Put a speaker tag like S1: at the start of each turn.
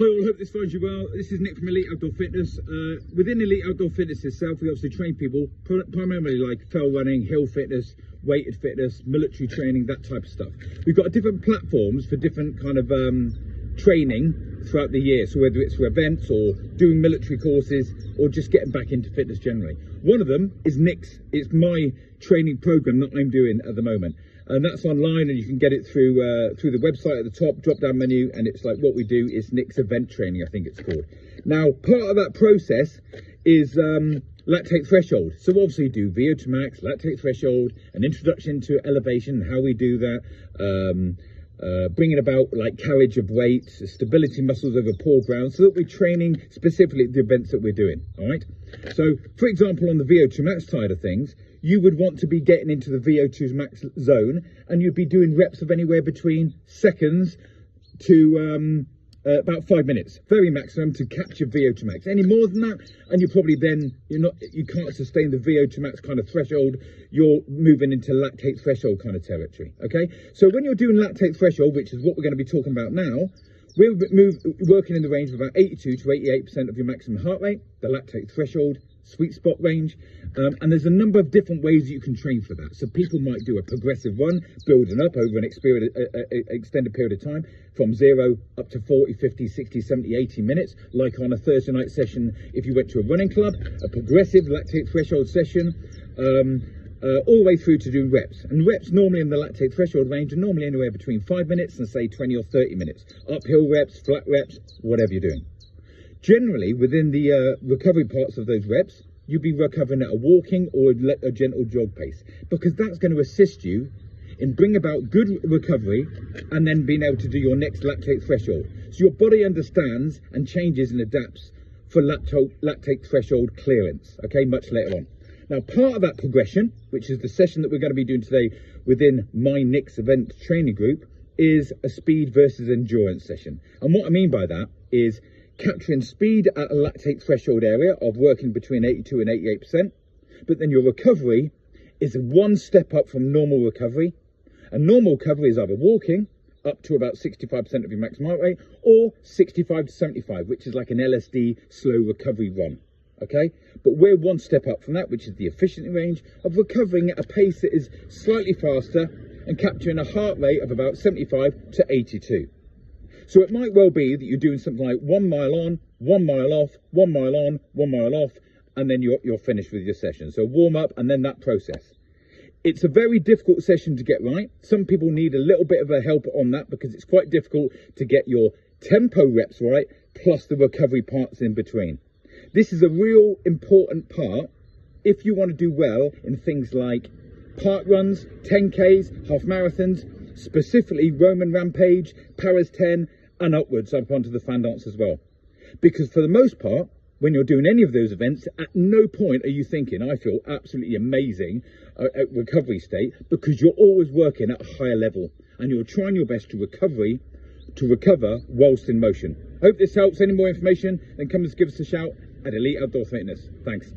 S1: Hi all, hope this finds you well. This is Nick from Elite Outdoor Fitness. Within Elite Outdoor Fitness itself, we obviously train people primarily like fell running, hill fitness, weighted fitness, military training, that type of stuff. We've got different platforms for different kind of training throughout the year. So whether it's for events or doing military courses or just getting back into fitness generally. One of them is Nick's. It's my training program that I'm doing at the moment. And that's online, and you can get it through through the website at the top, drop down menu, and it's like what we do is Nick's Event Training, I think it's called. Now, part of that process is lactate threshold. So obviously you do VO2 max, lactate threshold, an introduction to elevation, how we do that, bringing about like carriage of weight, stability muscles over poor ground, so that we're training specifically the events that we're doing, all right? So, for example, on the VO2 max side of things, you would want to be getting into the VO2 max zone, and you'd be doing reps of anywhere between seconds to about 5 minutes, very maximum, to capture VO2 max. Any more than that, and you can't sustain the VO2 max kind of threshold. You're moving into lactate threshold kind of territory. Okay, so when you're doing lactate threshold, which is what we're going to be talking about now, we're working in the range of about 82 to 88% of your maximum heart rate, the lactate threshold sweet spot range, and there's a number of different ways that you can train for that. So people might do a progressive run, building up over an extended period of time, from 0 up to 40, 50, 60, 70, 80 minutes, like on a Thursday night session if you went to a running club, a progressive lactate threshold session, all the way through to do reps. And reps normally in the lactate threshold range are normally anywhere between 5 minutes and say 20 or 30 minutes. Uphill reps, flat reps, whatever you're doing. Generally, within the recovery parts of those reps, you'll be recovering at a walking or a gentle jog pace, because that's going to assist you in bringing about good recovery and then being able to do your next lactate threshold. So your body understands and changes and adapts for lactate threshold clearance, okay, much later on. Now, part of that progression, which is the session that we're going to be doing today within my Nick's Event Training Group, is a speed versus endurance session. And what I mean by that is capturing speed at a lactate threshold area of working between 82 and 88%, but then your recovery is one step up from normal recovery. And normal recovery is either walking up to about 65% of your maximum heart rate, or 65 to 75, which is like an LSD slow recovery run, okay? But we're one step up from that, which is the efficiency range of recovering at a pace that is slightly faster and capturing a heart rate of about 75 to 82. So it might well be that you're doing something like 1 mile on, 1 mile off, 1 mile on, 1 mile off, and then you're finished with your session. So warm up and then that process. It's a very difficult session to get right. Some people need a little bit of a help on that because it's quite difficult to get your tempo reps right, plus the recovery parts in between. This is a real important part if you want to do well in things like park runs, 10Ks, half marathons, specifically Roman Rampage, Paris 10, and upwards up onto the fan dance as well. Because for the most part, when you're doing any of those events, at no point are you thinking, I feel absolutely amazing at recovery state, because you're always working at a higher level and you're trying your best to recover whilst in motion. Hope this helps. Any more information, then come and give us a shout at Elite Outdoor Fitness. Thanks.